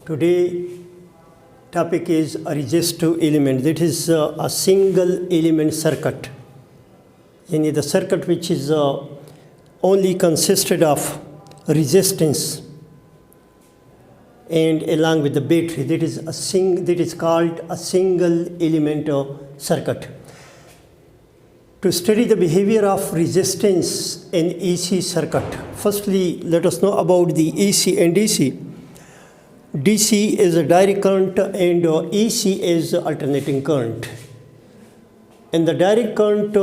Today topic is a resistive element, that is a single element circuit. Yani the circuit which is only consisted of resistance and along with the battery, that is called a single element circuit. To study the behavior of resistance in AC circuit, firstly let us know about the AC and DC. DC is a direct current and AC is alternating current. In the direct current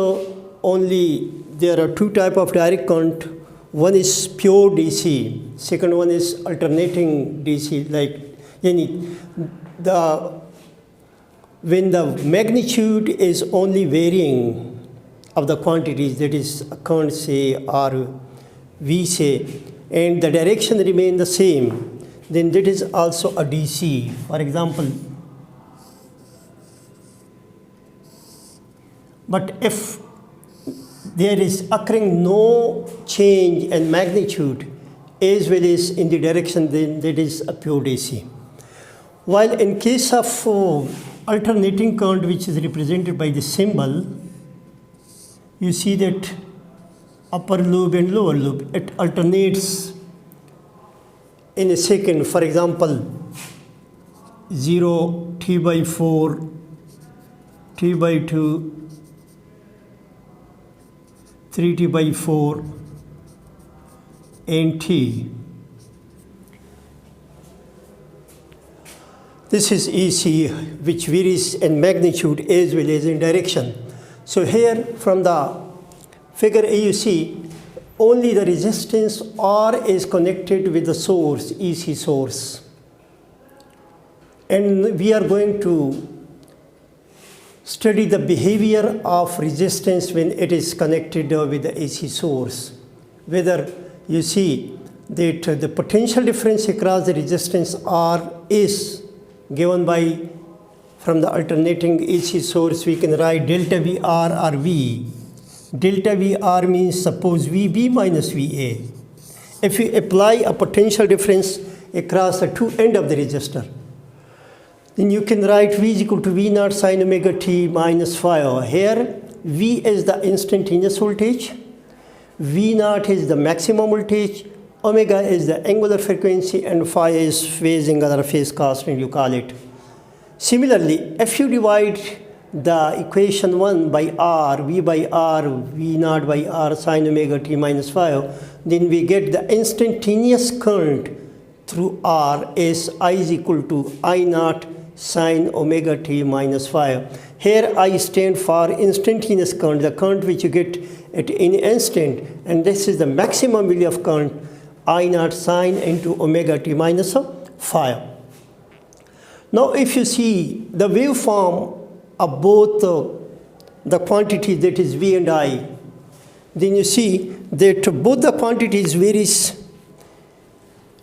only there are two types of direct current. One is pure DC, second one is alternating DC. Like when the magnitude is only varying of the quantities, that is current say or V say, and the direction remain the same, then that is also a DC. For example, but if there is occurring no change in magnitude as well as in the direction, then that is a pure DC. While in case of alternating current, which is represented by the symbol, you see that upper loop and lower loop, it alternates in a second. For example, 0, T by 4, T by 2, 3T by 4, and T. This is AC, which varies in magnitude as well as in direction. So here from the figure A you see only the resistance R is connected with the source, AC source. And we are going to study the behavior of resistance when it is connected with the AC source. Whether you see that the potential difference across the resistance R is given by, from the alternating AC source, we can write delta VR or V. Delta VR means suppose VB minus VA. If you apply a potential difference across the two ends of the resistor, then you can write V is equal to V naught sine omega t minus phi. Here V is the instantaneous voltage, V naught is the maximum voltage, omega is the angular frequency, and phi is phase angle or phase constant you call it. Similarly, if you divide the equation 1 by R, V by R, V naught by R sine omega t minus phi, then we get the instantaneous current through R is I is equal to I naught sine omega t minus phi. Here I stand for instantaneous current, the current which you get at any instant, and this is the maximum value of current, I naught sine into omega t minus phi. Now if you see the waveform of both the quantities, that is V and I, then you see that both the quantities varies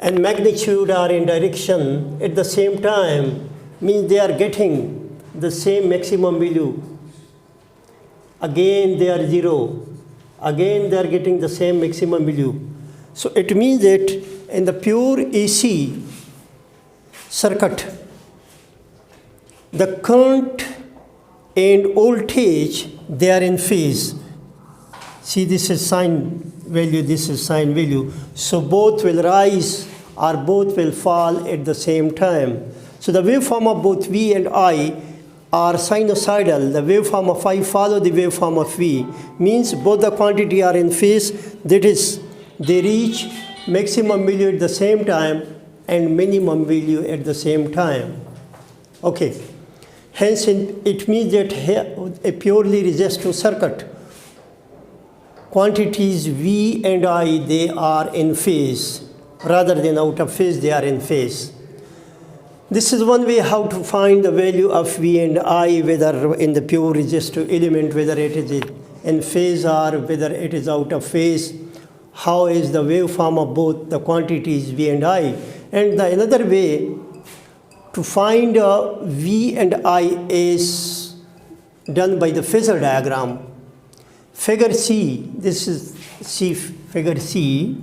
in magnitude or in direction at the same time, means they are getting the same maximum value. Again they are 0, again they are getting the same maximum value. So it means that in the pure AC circuit, the current and voltage, they are in phase. See, this is sine value, this is sine value. So both will rise or both will fall at the same time. So the waveform of both V and I are sinusoidal. The waveform of I follow the waveform of V, means both the quantity are in phase, that is they reach maximum value at the same time and minimum value at the same time. Okay. Hence, it means that a purely resistive circuit, quantities V and I, they are in phase. Rather than out of phase, they are in phase. This is one way how to find the value of V and I, whether in the pure resistive element, whether it is in phase or whether it is out of phase. How is the waveform of both the quantities V and I? And the another way to find V and I is done by the phasor diagram. Figure C, this is figure C.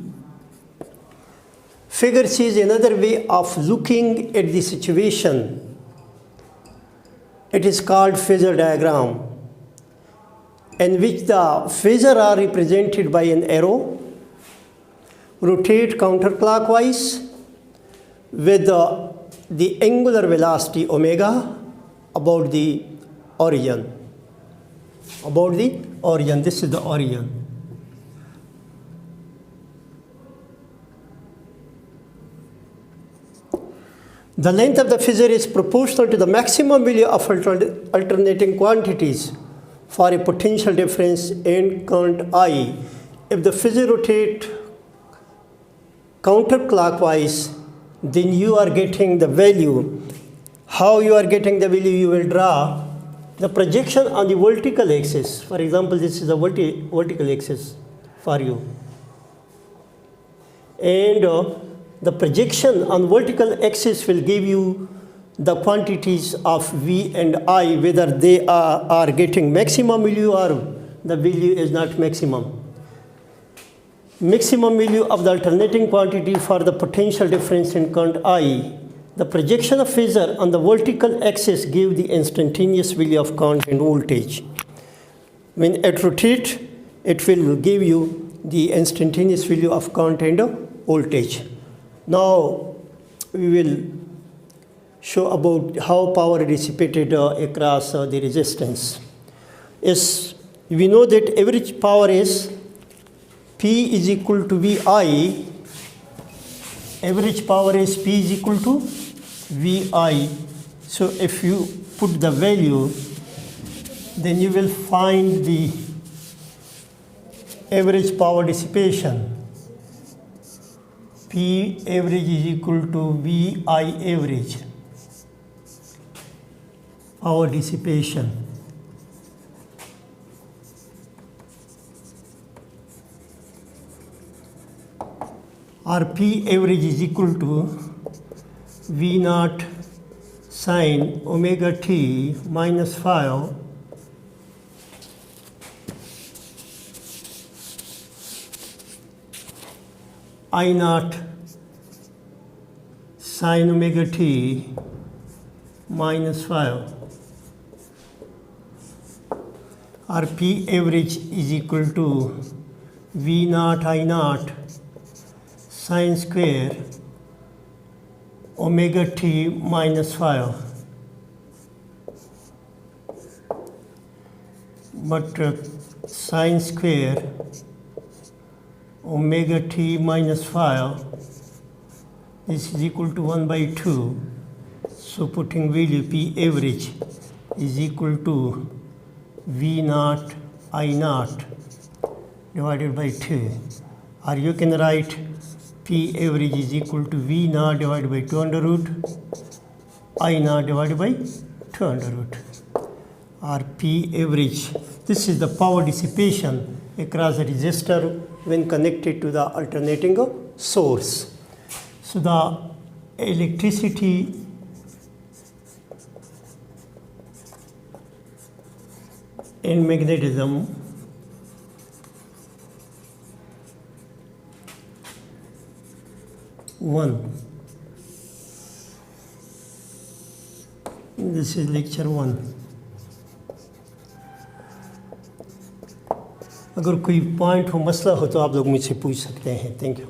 Figure C is another way of looking at the situation. It is called phasor diagram, in which the phasor are represented by an arrow, rotate counterclockwise with the angular velocity omega about the origin. About the origin, this is the origin. The length of the phasor is proportional to the maximum value of alternating quantities for a potential difference in current I. If the phasor rotate counterclockwise, then you are getting the value. How you are getting the value? You will draw the projection on the vertical axis. For example, this is the vertical axis for you. And the projection on vertical axis will give you the quantities of V and I, whether they are getting maximum value or the value is not maximum. Maximum value of the alternating quantity for the potential difference in current I. The projection of phasor on the vertical axis gives the instantaneous value of current and voltage. When it rotates, it will give you the instantaneous value of current and voltage. Now we will show about how power dissipated across the resistance. Yes, we know that average power is P is equal to VI. Average power is P is equal to VI. So if you put the value, then you will find the average power dissipation. P average is equal to VI average, power dissipation. Or P average is equal to V naught sine omega t minus 5 I naught sine omega t minus 5, or P average is equal to V naught I naught sine square omega t minus 5. But sine square omega t minus 5, this is equal to 1 by 2. So putting value P average is equal to V naught I naught divided by 2. Or you can write P average is equal to V naught divided by 2 under root I naught divided by 2 under root. Or P average, this is the power dissipation across the resistor when connected to the alternating source. So the electricity in magnetism one. This is lecture 1. अगर कोई point हो, मसला हो तो आप लोग मुझसे पूछ सकते हैं. Thank you.